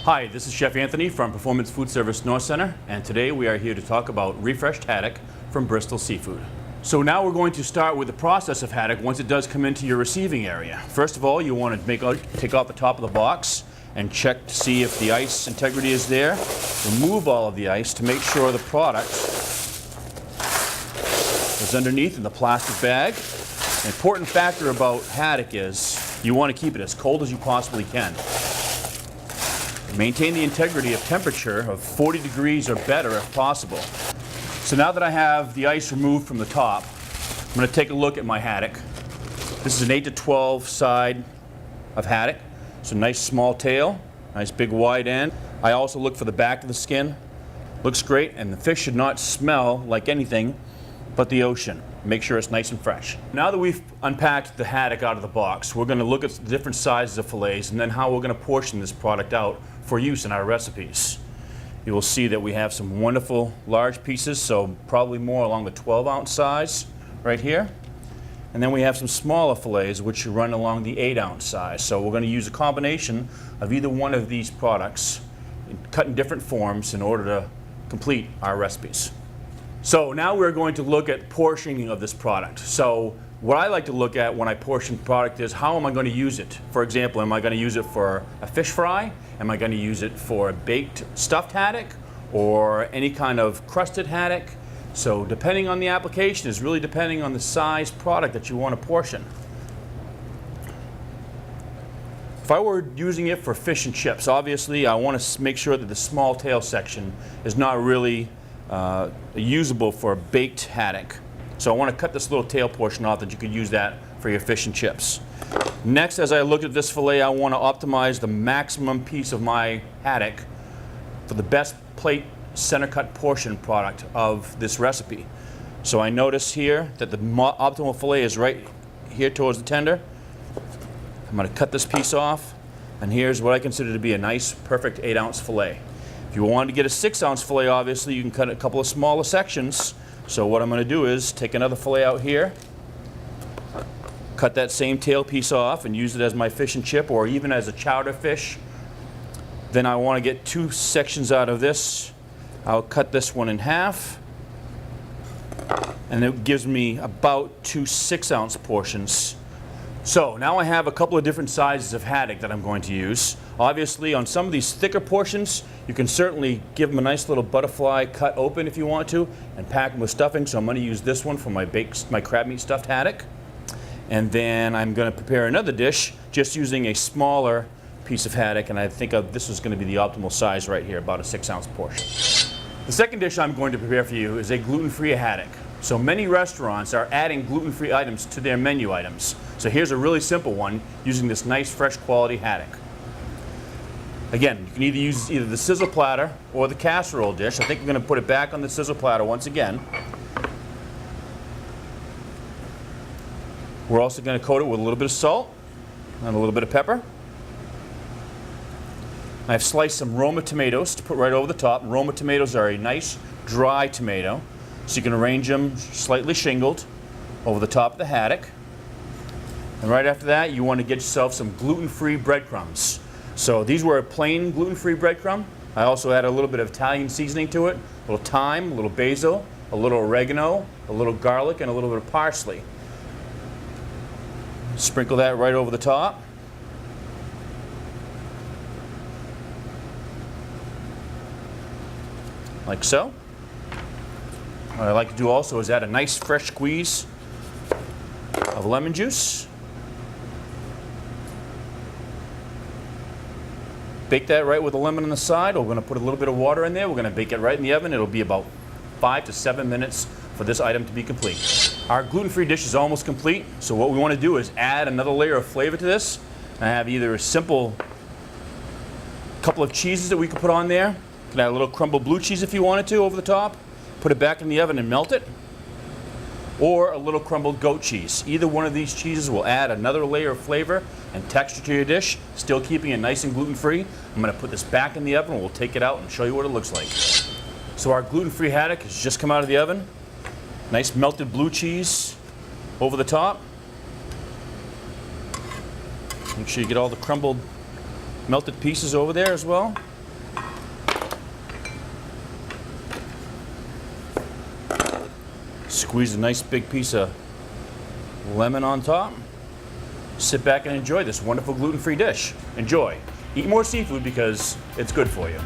Hi, this is Chef Anthony from Performance Foodservice NorthCenter, and today we are here to talk about refreshed haddock from Bristol Seafood. So now we're going to start with the process of haddock once it does come into your receiving area. First of all, you want to take off the top of the box and check to see if the ice integrity is there. Remove all of the ice to make sure the product is underneath in the plastic bag. An important factor about haddock is you want to keep it as cold as you possibly can. Maintain the integrity of temperature of 40 degrees or better if possible. So now that I have the ice removed from the top, I'm going to take a look at my haddock. This is an 8 to 12 side of haddock. It's a nice small tail, nice big wide end. I also look for the back of the skin. Looks great, and the fish should not smell like anything but the ocean. Make sure it's nice and fresh. Now that we've unpacked the haddock out of the box, we're going to look at the different sizes of fillets and then how we're going to portion this product out for use in our recipes. You will see that we have some wonderful large pieces, so probably more along the 12-ounce size right here. And then we have some smaller fillets which run along the 8-ounce size. So we're going to use a combination of either one of these products cut in different forms in order to complete our recipes. So now we're going to look at portioning of this product. So what I like to look at when I portion product is how am I going to use it? For example, am I going to use it for a fish fry? Am I going to use it for a baked stuffed haddock or any kind of crusted haddock? So depending on the application is really depending on the size product that you want to portion. If I were using it for fish and chips, obviously I want to make sure that the small tail section is not really usable for a baked haddock. So I want to cut this little tail portion off that you could use that for your fish and chips. Next, as I look at this fillet, I want to optimize the maximum piece of my haddock for the best plate center cut portion product of this recipe. So I notice here that the optimal fillet is right here towards the tender. I'm going to cut this piece off, and here's what I consider to be a nice, perfect 8-ounce fillet. If you want to get a 6-ounce fillet, obviously you can cut a couple of smaller sections. So what I'm going to do is take another fillet out here, cut that same tail piece off and use it as my fish and chip or even as a chowder fish. Then I want to get 2 sections out of this. I'll cut this one in half, and it gives me about 2 6-ounce portions. So now I have a couple of different sizes of haddock that I'm going to use. Obviously on some of these thicker portions you can certainly give them a nice little butterfly cut open if you want to and pack them with stuffing. So I'm going to use this one for my crab meat stuffed haddock. And then I'm going to prepare another dish just using a smaller piece of haddock, and I think this is going to be the optimal size right here, about a 6-ounce portion. The second dish I'm going to prepare for you is a gluten-free haddock. So many restaurants are adding gluten-free items to their menu items. So here's a really simple one using this nice fresh quality haddock. Again, you can either use the sizzle platter or the casserole dish. I think we're going to put it back on the sizzle platter once again. We're also going to coat it with a little bit of salt and a little bit of pepper. I've sliced some Roma tomatoes to put right over the top. Roma tomatoes are a nice dry tomato, so you can arrange them slightly shingled over the top of the haddock. And right after that, you want to get yourself some gluten-free breadcrumbs. So these were a plain gluten-free breadcrumb. I also added a little bit of Italian seasoning to it, a little thyme, a little basil, a little oregano, a little garlic, and a little bit of parsley. Sprinkle that right over the top. Like so. What I like to do also is add a nice fresh squeeze of lemon juice. Bake that right with the lemon on the side. We're going to put a little bit of water in there. We're going to bake it right in the oven. It'll be about 5 to 7 minutes for this item to be complete. Our gluten-free dish is almost complete, so what we want to do is add another layer of flavor to this. I have either a simple couple of cheeses that we could put on there. You can add a little crumbled blue cheese if you wanted to over the top. Put it back in the oven and melt it. Or a little crumbled goat cheese. Either one of these cheeses will add another layer of flavor and texture to your dish, still keeping it nice and gluten-free. I'm going to put this back in the oven and we'll take it out and show you what it looks like. So our gluten-free haddock has just come out of the oven. Nice melted blue cheese over the top. Make sure you get all the crumbled melted pieces over there as well. Squeeze a nice big piece of lemon on top. Sit back and enjoy this wonderful gluten-free dish. Enjoy. Eat more seafood because it's good for you.